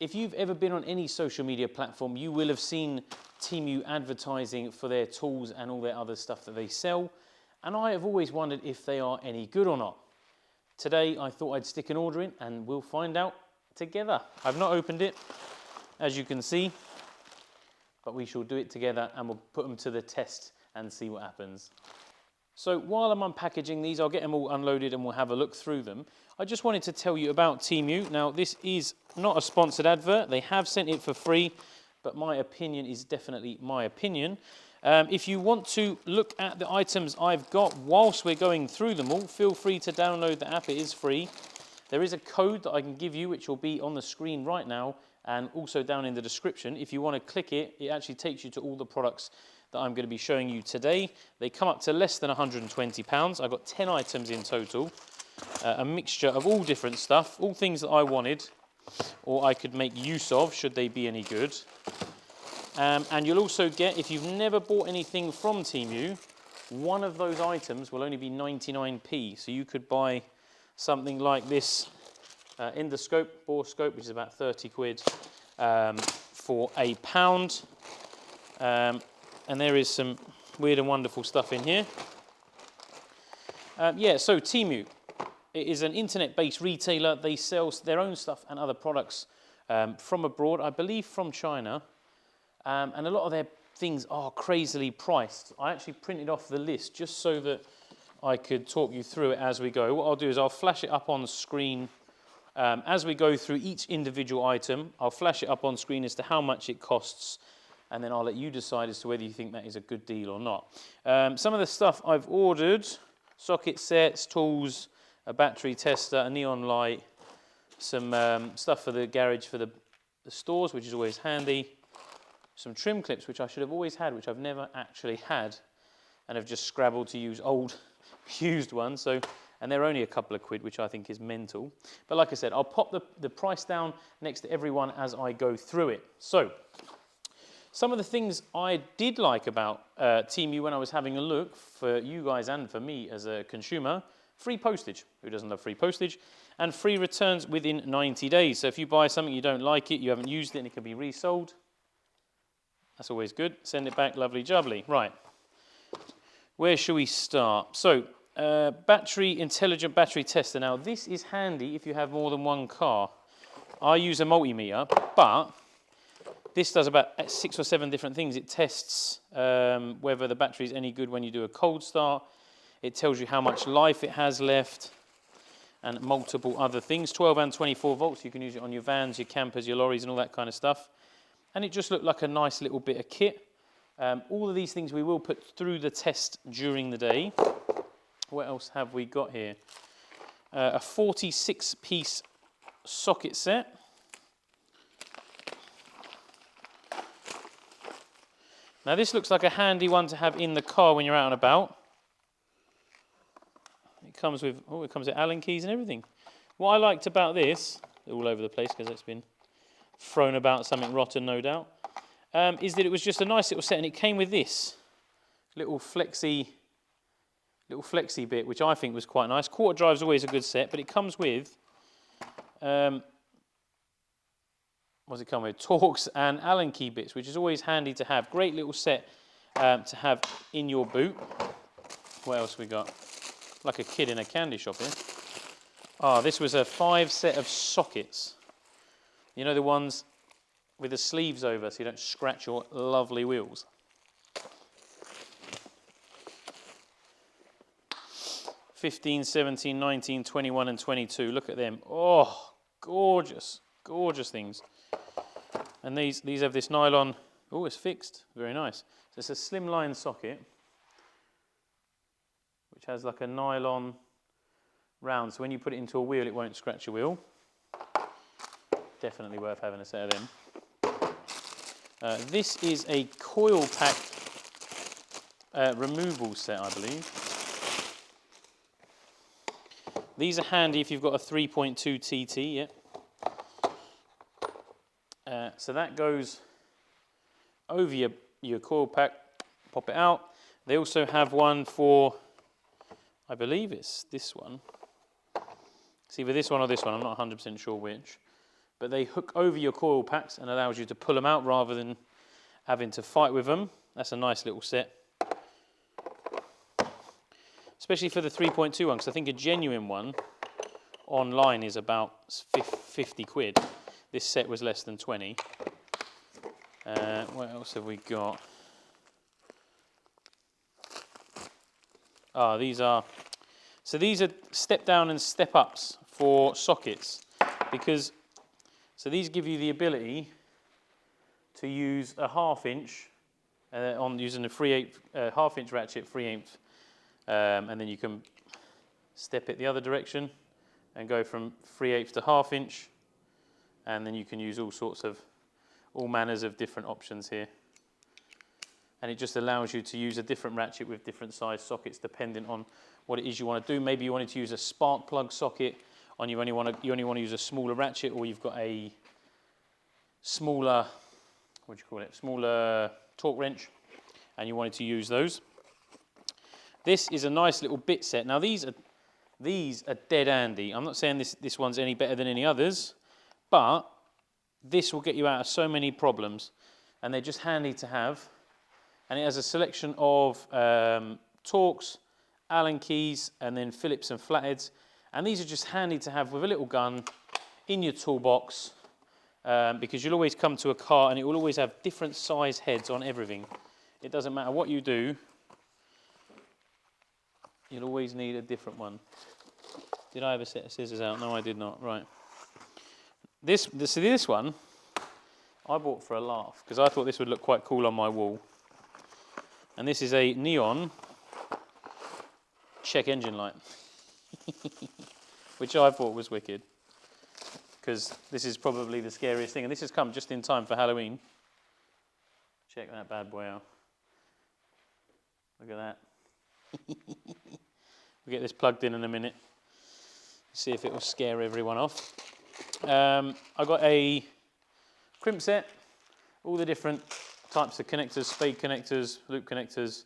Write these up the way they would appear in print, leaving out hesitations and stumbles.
If you've ever been on any social media platform, you will have seen Temu advertising for their tools and all their other stuff that they sell. And I have always wondered if they are any good or not. Today, I thought I'd stick an order in and we'll find out together. I've not opened it, as you can see, but we shall do it together and we'll put them to the test and see what happens. So while I'm unpackaging these, I'll get them all unloaded and we'll have a look through them. I just wanted to tell you about Temu. Now, this is not a sponsored advert. They have sent it for free, but my opinion is definitely my opinion. If you want to look at the items I've got whilst we're going through them all, feel free to download the app. It is free. There is a code that I can give you, which will be on the screen right now and also down in the description. If you want to click it, it actually takes you to all the products that I'm going to be showing you today. They come up to less than £120. I've got 10 items in total, a mixture of all different stuff, all things that I wanted or I could make use of should they be any good. And you'll also get, if you've never bought anything from Temu, one of those items will only be 99p. So you could buy something like this Endoscope, bore scope, which is about 30 quid for £1. And there is some weird and wonderful stuff in here. Yeah, so Temu, it is an internet-based retailer. They sell their own stuff and other products from abroad, I believe from China. And a lot of their things are crazily priced. I actually printed off the list just so that I could talk you through it as we go. What I'll do is I'll flash it up on the screen as we go through each individual item. I'll flash it up on screen as to how much it costs, and then I'll let you decide as to whether you think that is a good deal or not. Some of the stuff I've ordered: socket sets, tools, a battery tester, a neon light, some stuff for the garage for the stores, which is always handy. Some trim clips, which I should have always had, which I've never actually had, and have just scrabbled to use old, used ones. So, and they're only a couple of quid, which I think is mental. But like I said, I'll pop the price down next to everyone as I go through it. So, some of the things I did like about Temu when I was having a look, for you guys and for me as a consumer: free postage. Who doesn't love free postage? And free returns within 90 days. So if you buy something, you don't like it, you haven't used it, and it can be resold, that's always good. Send it back, lovely jubbly. Right, where shall we start? So, intelligent battery tester. Now, this is handy if you have more than one car. I use a multimeter, but this does about 6 or 7 different things. It tests whether the battery is any good when you do a cold start. It tells you how much life it has left, and multiple other things. 12 and 24 volts. You can use it on your vans, your campers, your lorries, and all that kind of stuff. And it just looked like a nice little bit of kit. All of these things we will put through the test during the day. What else have we got here? A 46-piece socket set. Now this looks like a handy one to have in the car when you're out and about. It comes with Allen keys and everything. What I liked about this, all over the place because it's been thrown about something rotten, no doubt, is that it was just a nice little set, and it came with this little flexi bit, which I think was quite nice. Quarter drive's always a good set, but it comes with what's it come with? Torx and Allen key bits, which is always handy to have. Great little set to have in your boot. What else we got? Like a kid in a candy shop here. Ah, this was a 5 set of sockets. You know, the ones with the sleeves over so you don't scratch your lovely wheels. 15, 17, 19, 21 and 22. Look at them. Oh, gorgeous. Gorgeous things. And these have this nylon. Oh, it's fixed. Very nice. So it's a slimline socket which has like a nylon round. So when you put it into a wheel, it won't scratch your wheel. Definitely worth having a set of them. This is a coil pack removal set, I believe. These are handy if you've got a 3.2 TT, yeah. So that goes over your coil pack, pop it out. They also have one for, I believe it's this one. It's either this one or this one, I'm not 100% sure which. but they hook over your coil packs and allows you to pull them out rather than having to fight with them. That's a nice little set. Especially for the 3.2 one, because I think a genuine one online is about 50 quid. This set was less than 20. What else have we got? These are step down and step ups for sockets, because these give you the ability to use a 1/2 inch on using a 3/8 1/2 inch ratchet 3/8, and then you can step it the other direction and go from 3/8 to 1/2 inch, and then you can use all manners of different options here. And it just allows you to use a different ratchet with different size sockets depending on what it is you want to do. Maybe you wanted to use a spark plug socket, and you only want to use a smaller ratchet, or you've got a smaller, smaller torque wrench, and you wanted to use those. This is a nice little bit set. Now these are dead handy. I'm not saying this one's any better than any others, but this will get you out of so many problems, and they're just handy to have. And it has a selection of Torx, Allen keys, and then Phillips and flatheads. And these are just handy to have with a little gun in your toolbox, because you'll always come to a car and it will always have different size heads on everything. It doesn't matter what you do, you'll always need a different one. Did I have a set of scissors out? No, I did not. Right. This one I bought for a laugh, because I thought this would look quite cool on my wall. And this is a neon check engine light, which I thought was wicked, because this is probably the scariest thing. And this has come just in time for Halloween. Check that bad boy out. Look at that. We'll get this plugged in a minute. See if it will scare everyone off. I got a crimp set, all the different types of connectors, spade connectors, loop connectors,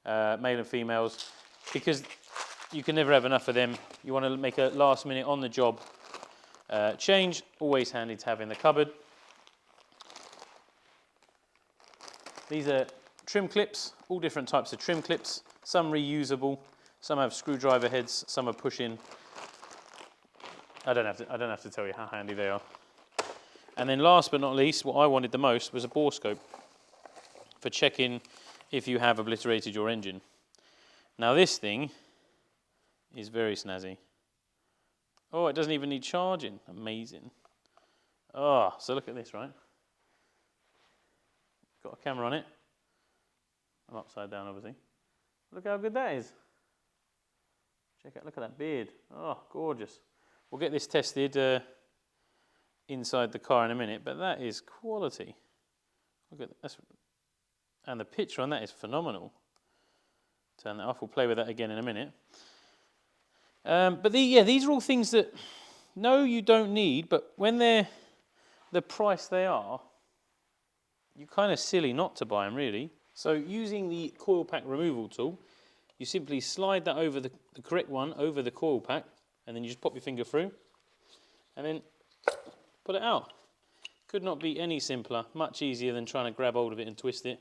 male and females, because you can never have enough of them. You want to make a last minute on the job change, always handy to have in the cupboard. These are trim clips, all different types of trim clips, some reusable, some have screwdriver heads, some are push-in. I don't have to tell you how handy they are. And then last but not least, what I wanted the most was a bore scope for checking if you have obliterated your engine. Now this thing is very snazzy. Oh, it doesn't even need charging. Amazing. Oh, so look at this, right? Got a camera on it. I'm upside down, obviously. Look how good that is. Check out, look at that beard. Oh, gorgeous. We'll get this tested inside the car in a minute, but that is quality. Look at that. And the picture on that is phenomenal. Turn that off. We'll play with that again in a minute. But these are all things that, no, you don't need, but when they're the price they are, you're kind of silly not to buy them, really. So using the coil pack removal tool, you simply slide that over the correct one over the coil pack, and then you just pop your finger through, and then pull it out. Could not be any simpler, much easier than trying to grab hold of it and twist it.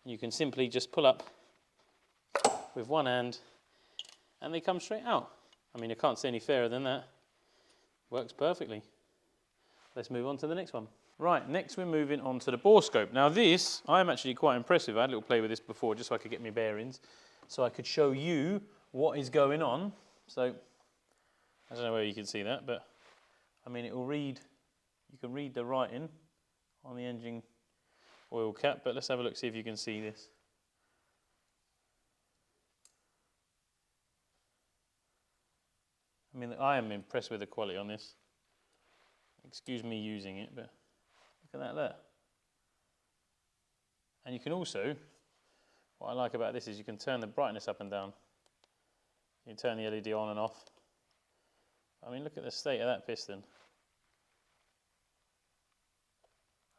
And you can simply just pull up with one hand, and they come straight out. I mean, I can't say any fairer than that. Works perfectly. Let's move on to the next one. Right, next we're moving on to the bore scope. Now this, I'm actually quite impressed with. I had a little play with this before just so I could get my bearings, so I could show you what is going on. So, I don't know whether you can see that, but I mean, it will read, you can read the writing on the engine oil cap, but let's have a look, see if you can see this. I mean, I am impressed with the quality on this. Excuse me using it, but look at that there. And you can also, what I like about this is you can turn the brightness up and down. You can turn the LED on and off. I mean, look at the state of that piston.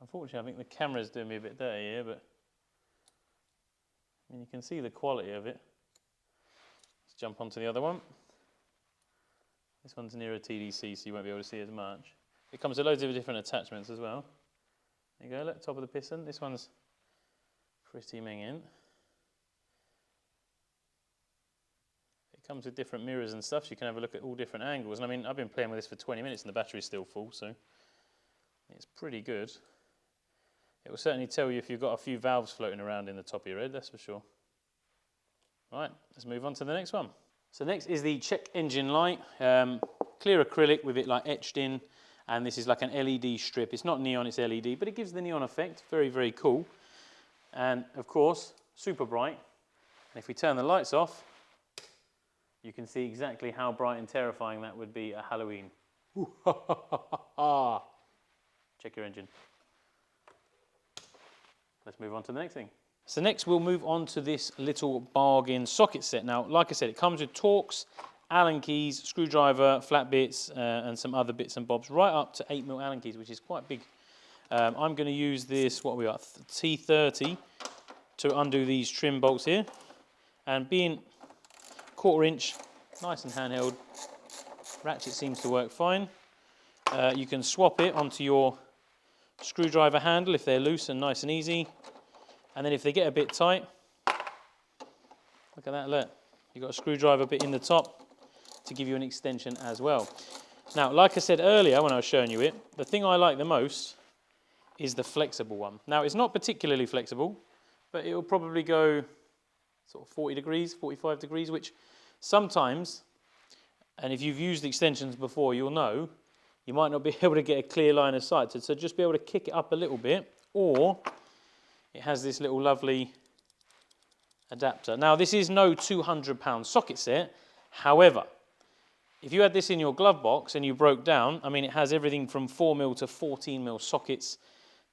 Unfortunately, I think the camera's doing me a bit dirty here, but I mean, you can see the quality of it. Let's jump onto the other one. This one's nearer TDC, so you won't be able to see as much. It comes with loads of different attachments as well. There you go, look, top of the piston. This one's pretty minging. It comes with different mirrors and stuff, so you can have a look at all different angles. And I mean, I've been playing with this for 20 minutes and the battery's still full, so it's pretty good. It will certainly tell you if you've got a few valves floating around in the top of your head, that's for sure. Right, let's move on to the next one. So next is the check engine light, clear acrylic with it like etched in, and this is like an LED strip. It's not neon, it's LED, but it gives the neon effect. Very, very cool. And of course, super bright. And if we turn the lights off, you can see exactly how bright and terrifying that would be at Halloween. Check your engine. Let's move on to the next thing. So next we'll move on to this little bargain socket set. Now, like I said, it comes with Torx, Allen keys, screwdriver, flat bits, and some other bits and bobs, right up to 8mm Allen keys, which is quite big. I'm going to use this, what are we at, T30 to undo these trim bolts here. And being 1/4 inch, nice and handheld, ratchet seems to work fine. You can swap it onto your screwdriver handle if they're loose and nice and easy. And then if they get a bit tight, look at that, look. You've got a screwdriver bit in the top to give you an extension as well. Now, like I said earlier when I was showing you it, the thing I like the most is the flexible one. Now, it's not particularly flexible, but it will probably go sort of 40 degrees, 45 degrees, which sometimes, and if you've used extensions before, you'll know, you might not be able to get a clear line of sight. So just be able to kick it up a little bit, or it has this little lovely adapter. Now, this is no £200 socket set. However, if you had this in your glove box and you broke down, I mean, it has everything from 4mm to 14mm sockets,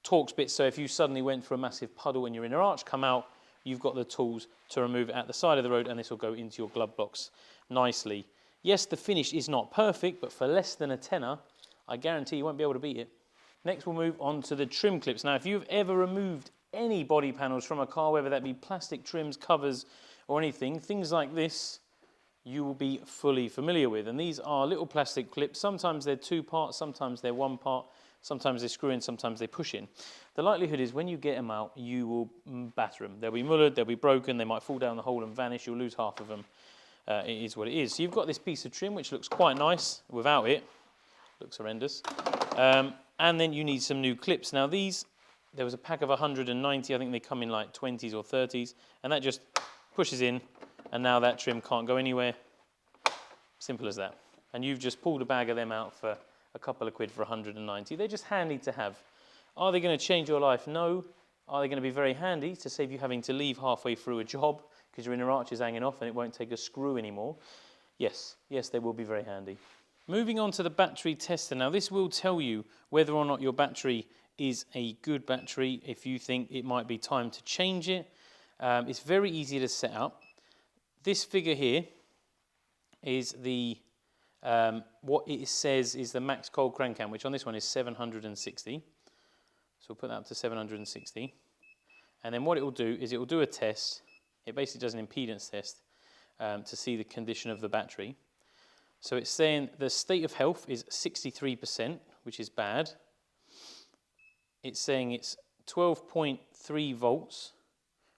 Torx bits, so if you suddenly went for a massive puddle and your inner arch come out, you've got the tools to remove it at the side of the road, and this will go into your glove box nicely. Yes, the finish is not perfect, but for less than a tenner, I guarantee you won't be able to beat it. Next, we'll move on to the trim clips. Now, if you've ever removed any body panels from a car, whether that be plastic trims, covers, or anything, things like this, you will be fully familiar with. And these are little plastic clips. Sometimes they're 2 parts, sometimes they're 1 part, sometimes they screw in, sometimes they push in. The likelihood is when you get them out, you will batter them. They'll be mullered, they'll be broken, they might fall down the hole and vanish, you'll lose half of them. It is what it is. So you've got this piece of trim, which looks quite nice. Without it, looks horrendous. And then you need some new clips. Now these, there was a pack of 190, I think they come in like 20s or 30s, and that just pushes in, and now that trim can't go anywhere. Simple as that. And you've just pulled a bag of them out for a couple of quid for 190. They're just handy to have. Are they going to change your life? No. Are they going to be very handy to save you having to leave halfway through a job because your inner arch is hanging off and it won't take a screw anymore? Yes, they will be very handy. Moving on to the battery tester. Now this will tell you whether or not your battery is a good battery, if you think it might be time to change it. It's very easy to set up. This figure here is the what it says is the max cold crank amp, which on this one is 760. So we'll put that up to 760. And then what it will do is it will do a test. It basically does an impedance test to see the condition of the battery. So it's saying the state of health is 63%, which is bad. It's saying it's 12.3 volts,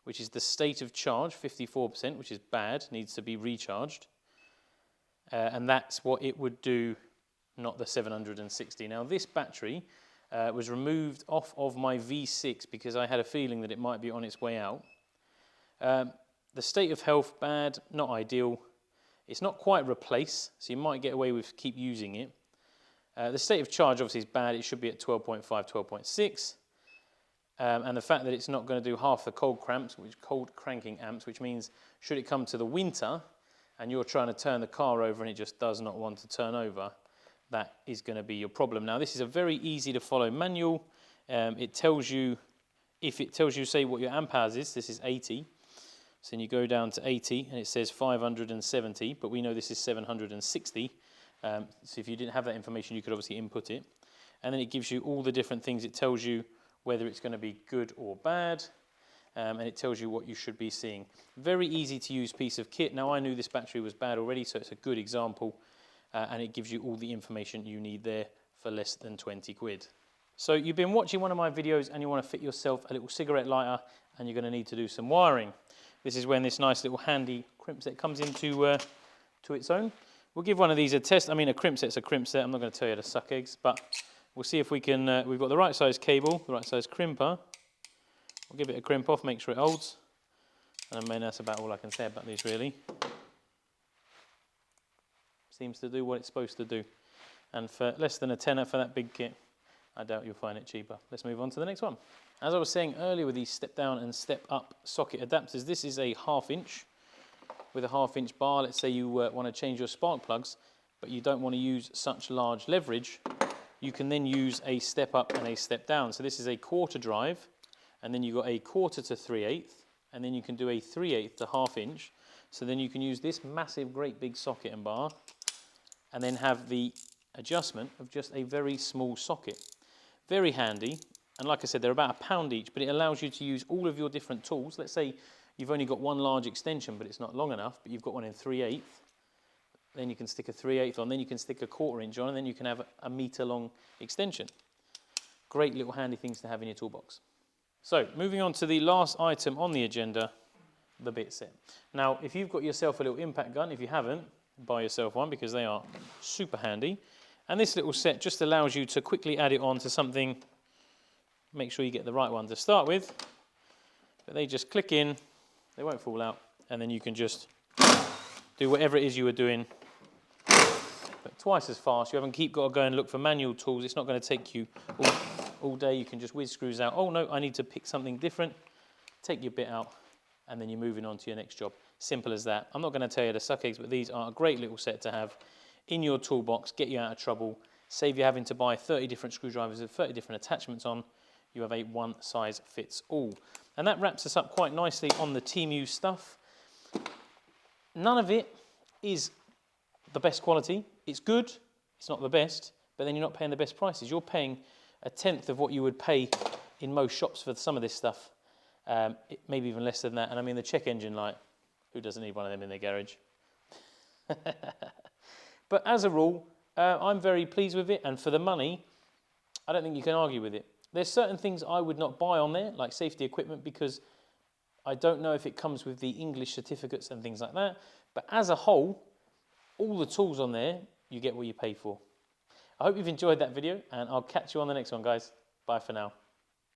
which is the state of charge, 54%, which is bad, needs to be recharged. And that's what it would do, not the 760. Now this battery was removed off of my V6 because I had a feeling that it might be on its way out. The state of health, bad, not ideal. It's not quite replace, so you might get away with keep using it. The state of charge obviously is bad. It should be at 12.5, 12.6. And the fact that it's not going to do half the cold cranking amps, which means should it come to the winter and you're trying to turn the car over and it just does not want to turn over, that is going to be your problem. Now this is a very easy to follow manual. It tells you, if it tells you, say what your amp hours is, this is 80. So then you go down to 80 and it says 570, but we know this is 760. So if you didn't have that information, you could obviously input it. And then it gives you all the different things. It tells you whether it's going to be good or bad. And it tells you what you should be seeing. Very easy to use piece of kit. Now I knew this battery was bad already, so it's a good example. And it gives you all the information you need there for less than 20 quid. So you've been watching one of my videos and you want to fit yourself a little cigarette lighter, and you're going to need to do some wiring. This is when this nice little handy crimp set comes into to its own. We'll give one of these a test. I mean, a crimp set's a crimp set. I'm not going to tell you to suck eggs, but we'll see if we can. We've got the right size cable, the right size crimper. We'll give it a crimp off, make sure it holds. And I mean, that's about all I can say about these, really. Seems to do what it's supposed to do. And for less than a tenner for that big kit, I doubt you'll find it cheaper. Let's move on to the next one. As I was saying earlier with these step down and step up socket adapters, this is a 1/2 inch with a 1/2 inch bar. Let's say you want to change your spark plugs, but you don't want to use such large leverage. You can then use a step up and a step down. So this is a 1/4 drive, and then you've got a 1/4 to 3/8, and then you can do a 3/8 to 1/2 inch. So then you can use this massive, great big socket and bar, and then have the adjustment of just a very small socket. Very handy, and like I said, they're about £1 each, but it allows you to use all of your different tools. Let's say you've only got one large extension, but it's not long enough, but you've got one in 3/8. Then you can stick a 3/8 on, then you can stick a 1/4 inch on, and then you can have a metre long extension. Great little handy things to have in your toolbox. So, moving on to the last item on the agenda, the bit set. Now, if you've got yourself a little impact gun, if you haven't, buy yourself one because they are super handy. And this little set just allows you to quickly add it on to something. Make sure you get the right one to start with. But they just click in, they won't fall out, and then you can just do whatever it is you were doing, but twice as fast. You haven't got to go and look for manual tools. It's not going to take you all day. You can just whiz screws out. Oh no, I need to pick something different. Take your bit out, and then you're moving on to your next job. Simple as that. I'm not going to tell you to suck eggs, but these are a great little set to have in your toolbox, get you out of trouble, save you having to buy 30 different screwdrivers with 30 different attachments on. You have a one size fits all. And that wraps us up quite nicely on the Temu stuff. None of it is the best quality. It's good, it's not the best, but then you're not paying the best prices. You're paying 1/10 of what you would pay in most shops for some of this stuff. Maybe even less than that. And I mean, the check engine light, who doesn't need one of them in their garage? But as a rule, I'm very pleased with it, and for the money, I don't think you can argue with it. There's certain things I would not buy on there, like safety equipment, because I don't know if it comes with the English certificates and things like that. But as a whole, all the tools on there, you get what you pay for. I hope you've enjoyed that video, and I'll catch you on the next one, guys. Bye for now.